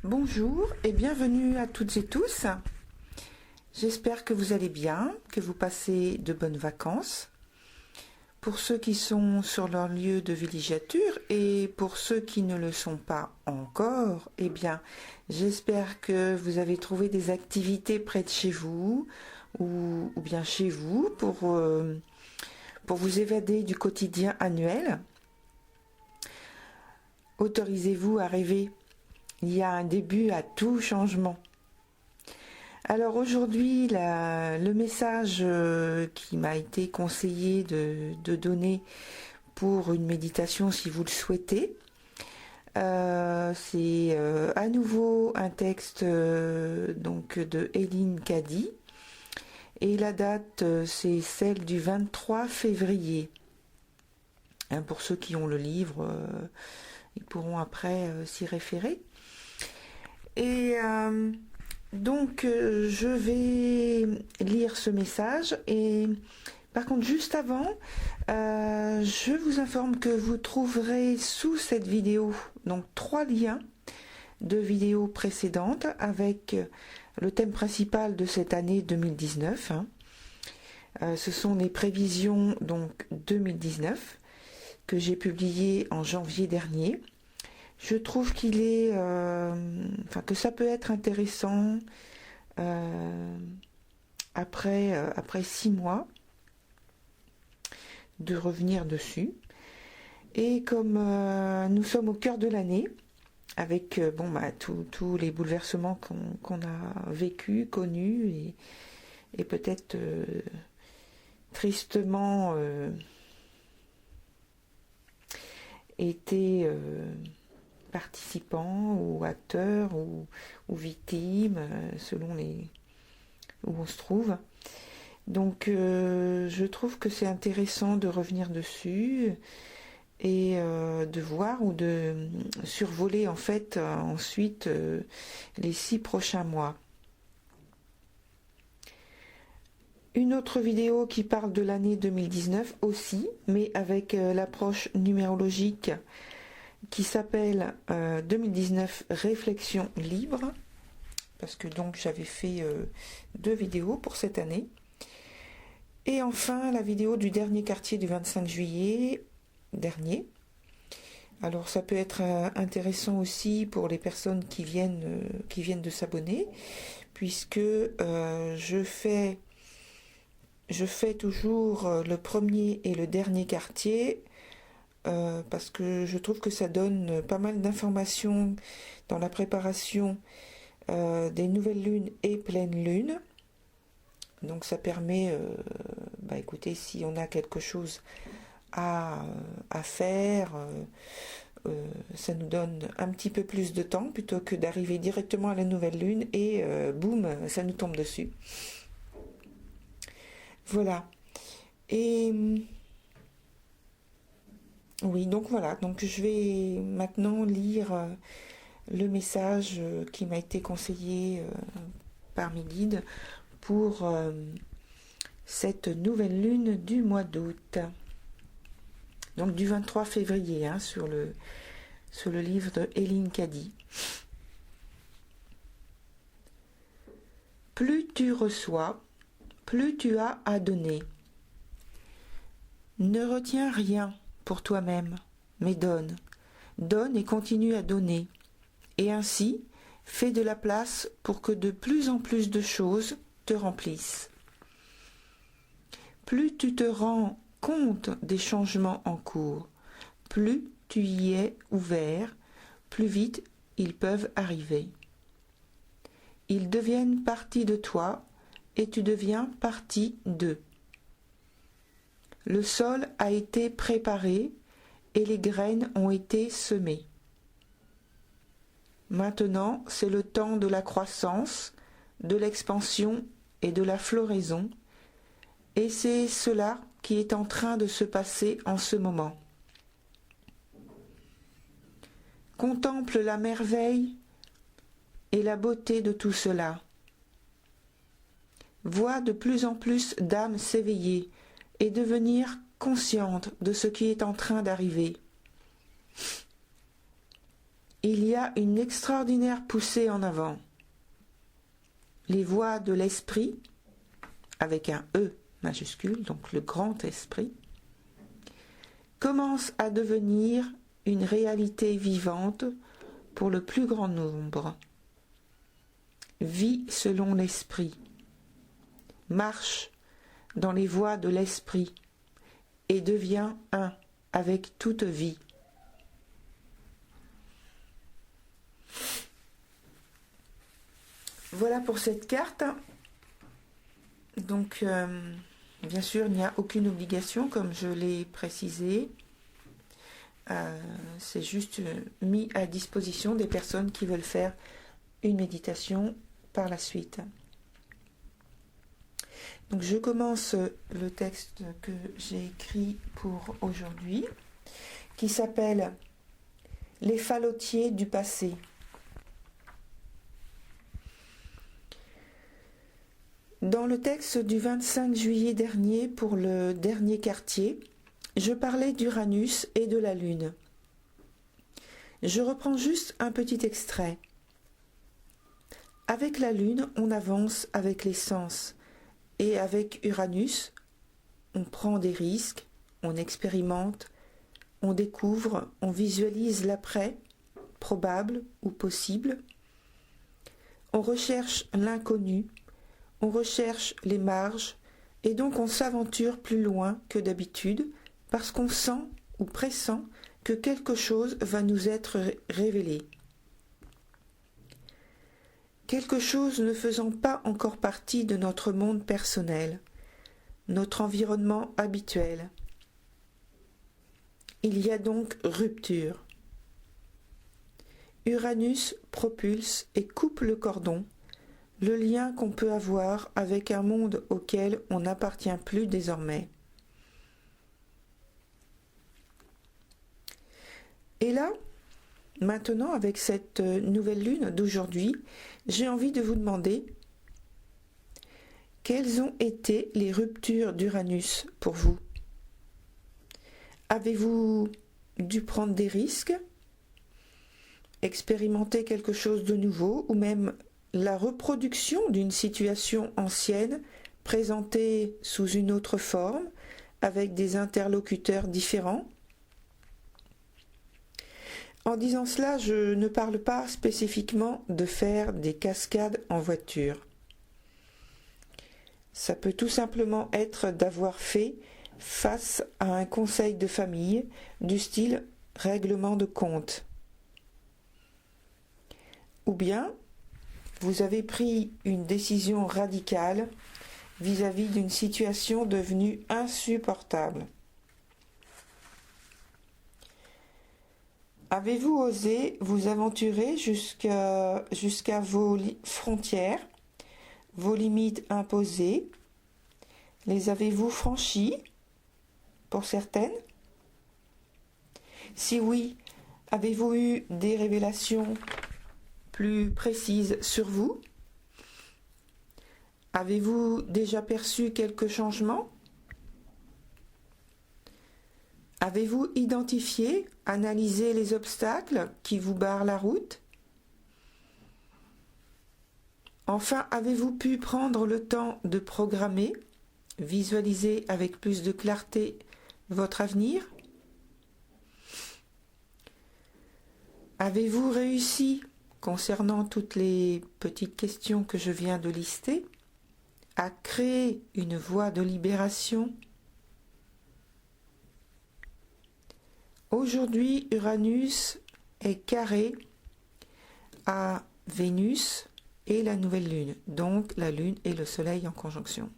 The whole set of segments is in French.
Bonjour et bienvenue à toutes et tous. J'espère que vous allez bien, que vous passez de bonnes vacances. Pour ceux qui sont sur leur lieu de villégiature et pour ceux qui ne le sont pas encore, eh bien, j'espère que vous avez trouvé des activités près de chez vous ou bien chez vous pour vous évader du quotidien annuel. Autorisez-vous à rêver. Il y a un début à tout changement. Alors aujourd'hui, le message qui m'a été conseillé de donner pour une méditation si vous le souhaitez, c'est à nouveau un texte donc de Eileen Cady et la date c'est celle du 23 février. Pour ceux qui ont le livre, ils pourront après s'y référer. Et donc je vais lire ce message et par contre juste avant je vous informe que vous trouverez sous cette vidéo donc 3 liens de vidéos précédentes avec le thème principal de cette année 2019. Ce sont les prévisions donc 2019 que j'ai publiées en janvier dernier. Je trouve qu'il est, que ça peut être intéressant après 6 mois de revenir dessus. Et comme nous sommes au cœur de l'année, avec tous les bouleversements qu'on a vécus, connus et peut-être tristement été participants ou acteurs ou victimes selon où on se trouve. Donc je trouve que c'est intéressant de revenir dessus et de voir ou de survoler en fait ensuite les 6 prochains mois. Une autre vidéo qui parle de l'année 2019 aussi, mais avec l'approche numérologique qui s'appelle 2019 Réflexion libre, parce que donc j'avais fait 2 vidéos pour cette année. Et enfin la vidéo du dernier quartier du 25 juillet dernier. Alors ça peut être intéressant aussi pour les personnes qui viennent de s'abonner, puisque je fais toujours le premier et le dernier quartier, parce que je trouve que ça donne pas mal d'informations dans la préparation des nouvelles lunes et pleines lunes. Donc ça permet, écoutez, si on a quelque chose à faire, ça nous donne un petit peu plus de temps plutôt que d'arriver directement à la nouvelle lune et boum, ça nous tombe dessus. Voilà. Et oui, donc voilà, donc je vais maintenant lire le message qui m'a été conseillé par mes guides pour cette nouvelle lune du mois d'août. Donc du 23 février, sur le livre de Eileen Cady. Plus tu reçois, plus tu as à donner. Ne retiens rien pour toi-même, mais donne. Donne et continue à donner. Et ainsi, fais de la place pour que de plus en plus de choses te remplissent. Plus tu te rends compte des changements en cours, plus tu y es ouvert, plus vite ils peuvent arriver. Ils deviennent partie de toi et tu deviens partie d'eux. Le sol a été préparé et les graines ont été semées. Maintenant, c'est le temps de la croissance, de l'expansion et de la floraison, et c'est cela qui est en train de se passer en ce moment. Contemple la merveille et la beauté de tout cela. Vois de plus en plus d'âmes s'éveiller et devenir consciente de ce qui est en train d'arriver. il y a une extraordinaire poussée en avant. Les voies de l'esprit, avec un E majuscule, donc le grand esprit, commencent à devenir une réalité vivante pour le plus grand nombre. Vit selon l'esprit, marche dans les voies de l'esprit et devient un avec toute vie. Voilà pour cette carte. Donc, bien sûr, il n'y a aucune obligation, comme je l'ai précisé. C'est juste mis à disposition des personnes qui veulent faire une méditation par la suite. Donc, je commence le texte que j'ai écrit pour aujourd'hui, qui s'appelle « Les fallotiers du passé ». Dans le texte du 25 juillet dernier pour le dernier quartier, je parlais d'Uranus et de la Lune. Je reprends juste un petit extrait. Avec la Lune, on avance avec les sens, et avec Uranus, on prend des risques, on expérimente, on découvre, on visualise l'après, probable ou possible. On recherche l'inconnu, on recherche les marges, et donc on s'aventure plus loin que d'habitude, parce qu'on sent ou pressent que quelque chose va nous être révélé. Quelque chose ne faisant pas encore partie de notre monde personnel, notre environnement habituel. Il y a donc rupture. Uranus propulse et coupe le cordon, le lien qu'on peut avoir avec un monde auquel on n'appartient plus désormais. Et là, maintenant, avec cette nouvelle lune d'aujourd'hui, j'ai envie de vous demander quelles ont été les ruptures d'Uranus pour vous? Avez-vous dû prendre des risques, expérimenter quelque chose de nouveau, ou même la reproduction d'une situation ancienne présentée sous une autre forme, avec des interlocuteurs différents? En disant cela, je ne parle pas spécifiquement de faire des cascades en voiture. Ça peut tout simplement être d'avoir fait face à un conseil de famille du style règlement de compte. Ou bien, vous avez pris une décision radicale vis-à-vis d'une situation devenue insupportable. Avez-vous osé vous aventurer jusqu'à vos frontières, vos limites imposées? Les avez-vous franchies, pour certaines? Si oui, avez-vous eu des révélations plus précises sur vous? Avez-vous déjà perçu quelques changements? Avez-vous identifié, analysé les obstacles qui vous barrent la route? Enfin, avez-vous pu prendre le temps de programmer, visualiser avec plus de clarté votre avenir? Avez-vous réussi, concernant toutes les petites questions que je viens de lister, à créer une voie de libération? Aujourd'hui, Uranus est carré à Vénus et la nouvelle lune, donc la lune et le soleil en conjonction.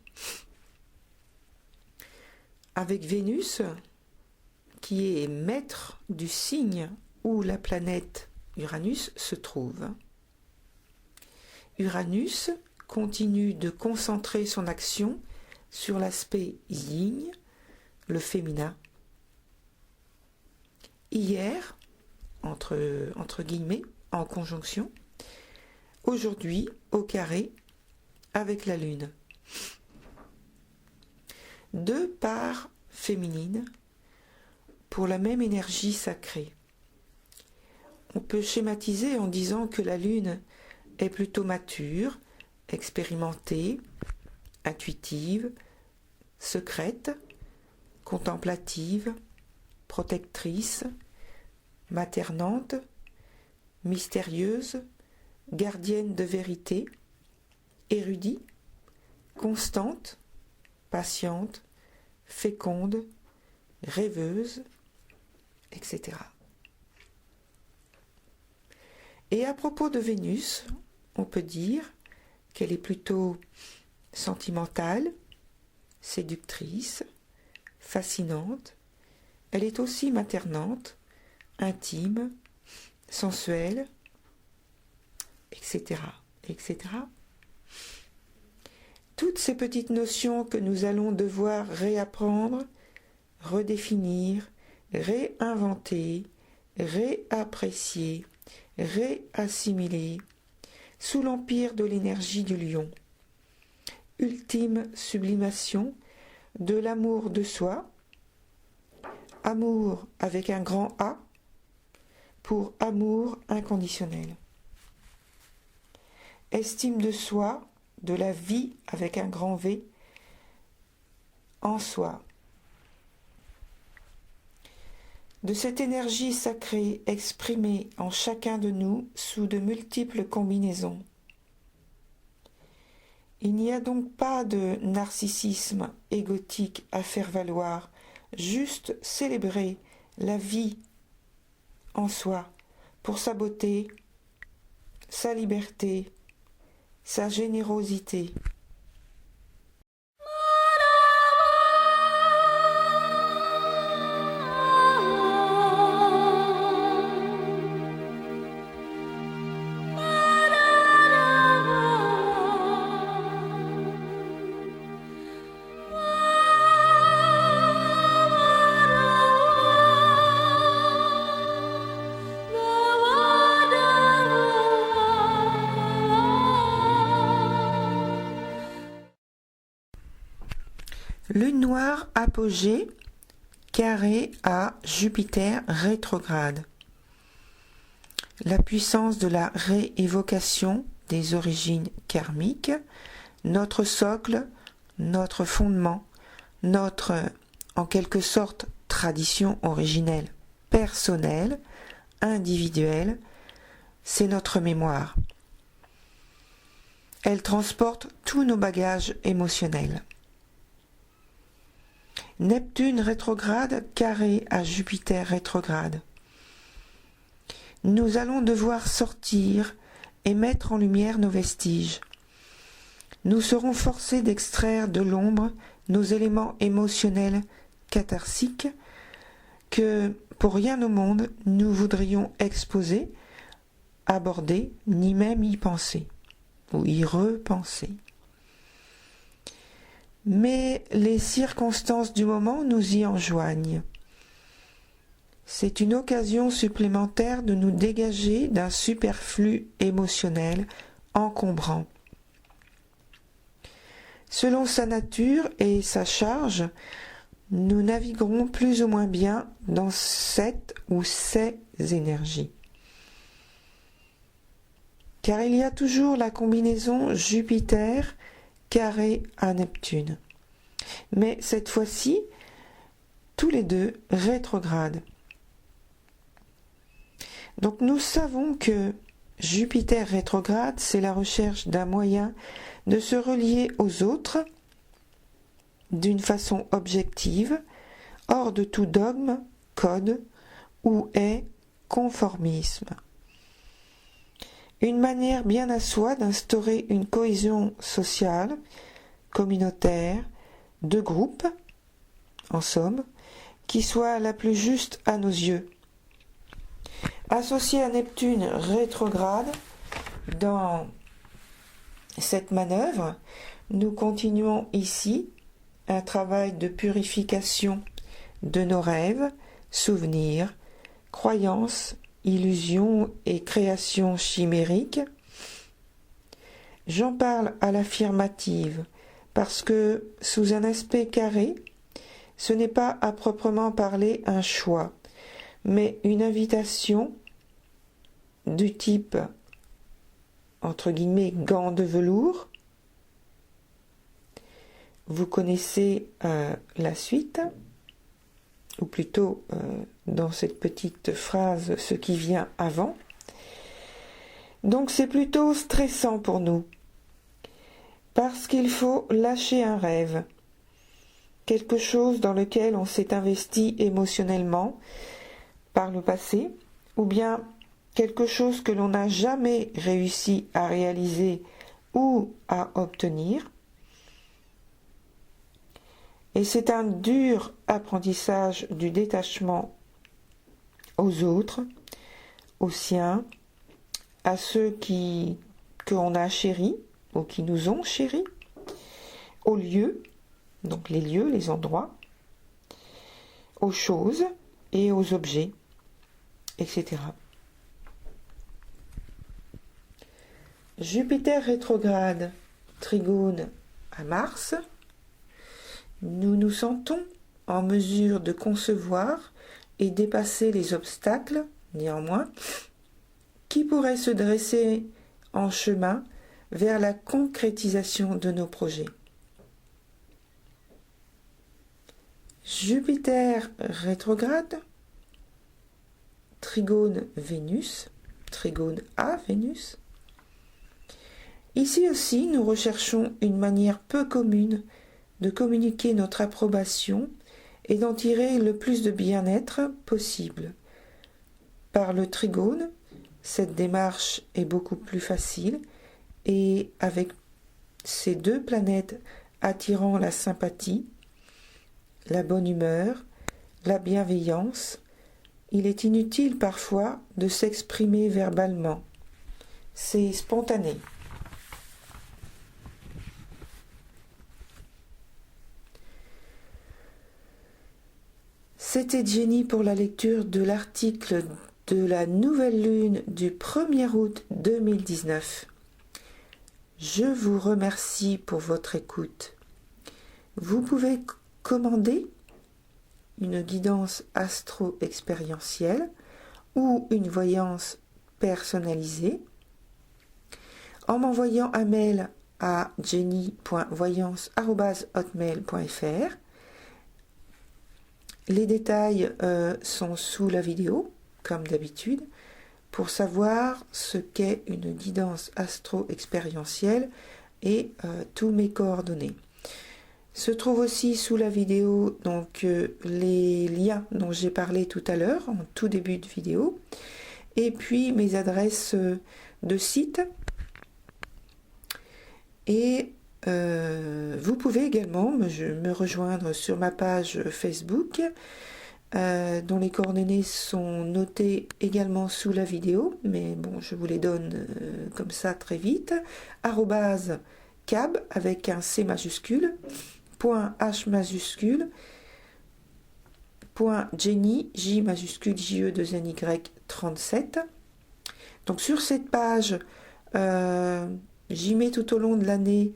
Avec Vénus, qui est maître du signe où la planète Uranus se trouve. Uranus continue de concentrer son action sur l'aspect yin, le féminin. Hier, entre guillemets, en conjonction, aujourd'hui, au carré, avec la Lune. Deux parts féminines pour la même énergie sacrée. on peut schématiser en disant que la Lune est plutôt mature, expérimentée, intuitive, secrète, contemplative, protectrice, maternante, mystérieuse, gardienne de vérité, érudite, constante, patiente, féconde, rêveuse, etc. Et à propos de Vénus, on peut dire qu'elle est plutôt sentimentale, séductrice, fascinante. Elle est aussi maternante, intime, sensuelle, etc., etc. Toutes ces petites notions que nous allons devoir réapprendre, redéfinir, réinventer, réapprécier, réassimiler, sous l'empire de l'énergie du lion. Ultime sublimation de l'amour de soi, amour avec un grand A, pour amour inconditionnel. Estime de soi, de la vie avec un grand V, en soi. De cette énergie sacrée exprimée en chacun de nous sous de multiples combinaisons. Il n'y a donc pas de narcissisme égotique à faire valoir, juste célébrer la vie en soi pour sa beauté, sa liberté, sa générosité. Lune noire apogée, carré à Jupiter rétrograde. La puissance de la réévocation des origines karmiques, notre socle, notre fondement, notre, en quelque sorte, tradition originelle, personnelle, individuelle, c'est notre mémoire. Elle transporte tous nos bagages émotionnels. Neptune rétrograde carré à Jupiter rétrograde. Nous allons devoir sortir et mettre en lumière nos vestiges. Nous serons forcés d'extraire de l'ombre nos éléments émotionnels catharsiques que, pour rien au monde, nous voudrions exposer, aborder, ni même y penser, ou y repenser. Mais les circonstances du moment nous y enjoignent. C'est une occasion supplémentaire de nous dégager d'un superflu émotionnel encombrant. Selon sa nature et sa charge, nous naviguerons plus ou moins bien dans cette ou ces énergies. Car il y a toujours la combinaison Jupiter carré à Neptune. Mais cette fois-ci, tous les deux rétrogrades. Donc nous savons que Jupiter rétrograde, c'est la recherche d'un moyen de se relier aux autres d'une façon objective, hors de tout dogme, code ou conformisme. Une manière bien à soi d'instaurer une cohésion sociale, communautaire, de groupe, en somme, qui soit la plus juste à nos yeux. Associé à Neptune rétrograde, dans cette manœuvre, nous continuons ici un travail de purification de nos rêves, souvenirs, croyances, illusions et créations chimériques. J'en parle à l'affirmative parce que sous un aspect carré, ce n'est pas à proprement parler un choix, mais une invitation du type, entre guillemets, gants de velours. Vous connaissez la suite, ou plutôt dans cette petite phrase ce qui vient avant. Donc c'est plutôt stressant pour nous, parce qu'il faut lâcher un rêve, quelque chose dans lequel on s'est investi émotionnellement par le passé, ou bien quelque chose que l'on n'a jamais réussi à réaliser ou à obtenir. Et c'est un dur apprentissage du détachement aux autres, aux siens, à ceux qu'on a chéris ou qui nous ont chéris, aux lieux, donc les lieux, les endroits, aux choses et aux objets, etc. Jupiter rétrograde, trigone à Mars. Nous nous sentons en mesure de concevoir et dépasser les obstacles, néanmoins, qui pourraient se dresser en chemin vers la concrétisation de nos projets. Jupiter rétrograde, trigone Vénus, trigone à Vénus. Ici aussi, nous recherchons une manière peu commune de communiquer notre approbation et d'en tirer le plus de bien-être possible. Par le trigone, cette démarche est beaucoup plus facile et avec ces deux planètes attirant la sympathie, la bonne humeur, la bienveillance, il est inutile parfois de s'exprimer verbalement. C'est spontané. C'était Jenny pour la lecture de l'article de la nouvelle lune du 1er août 2019. Je vous remercie pour votre écoute. Vous pouvez commander une guidance astro-expérientielle ou une voyance personnalisée en m'envoyant un mail à jenny.voyance@hotmail.fr. Les détails sont sous la vidéo, comme d'habitude, pour savoir ce qu'est une guidance astro-expérientielle et tous mes coordonnées. Se trouve aussi sous la vidéo donc les liens dont j'ai parlé tout à l'heure, en tout début de vidéo, et puis mes adresses de site. Et vous pouvez également me rejoindre sur ma page Facebook, dont les coordonnées sont notées également sous la vidéo, mais bon, je vous les donne comme ça très vite, @cab avec un C majuscule, .h majuscule, .jenny, J majuscule, JE2NY 37. Donc sur cette page, j'y mets tout au long de l'année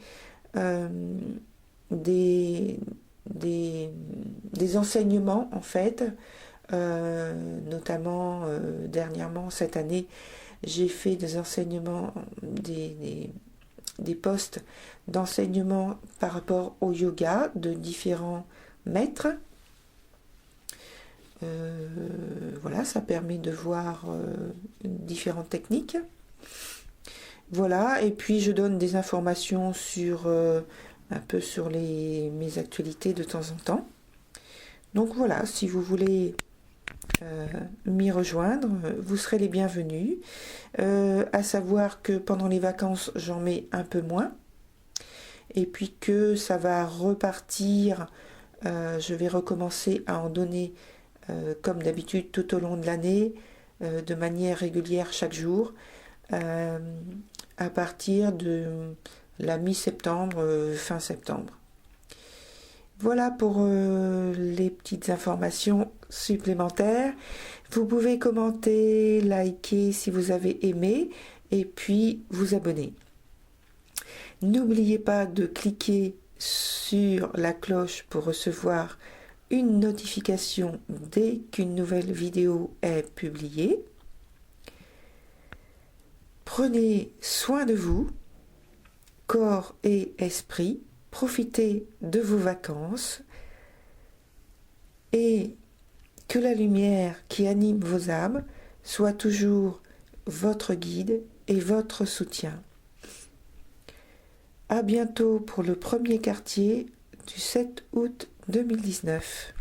des enseignements en fait, notamment dernièrement cette année j'ai fait des enseignements, des postes d'enseignement par rapport au yoga de différents maîtres. Voilà, ça permet de voir différentes techniques. Voilà, et puis je donne des informations sur un peu sur mes actualités de temps en temps. Donc voilà, si vous voulez m'y rejoindre, vous serez les bienvenus. À savoir que pendant les vacances, j'en mets un peu moins. Et puis que ça va repartir, je vais recommencer à en donner comme d'habitude tout au long de l'année, de manière régulière chaque jour. À partir de la mi-septembre, fin septembre. Voilà pour les petites informations supplémentaires. Vous pouvez commenter, liker si vous avez aimé et puis vous abonner. N'oubliez pas de cliquer sur la cloche pour recevoir une notification dès qu'une nouvelle vidéo est publiée. Prenez soin de vous, corps et esprit. Profitez de vos vacances et que la lumière qui anime vos âmes soit toujours votre guide et votre soutien. À bientôt pour le premier quartier du 7 août 2019.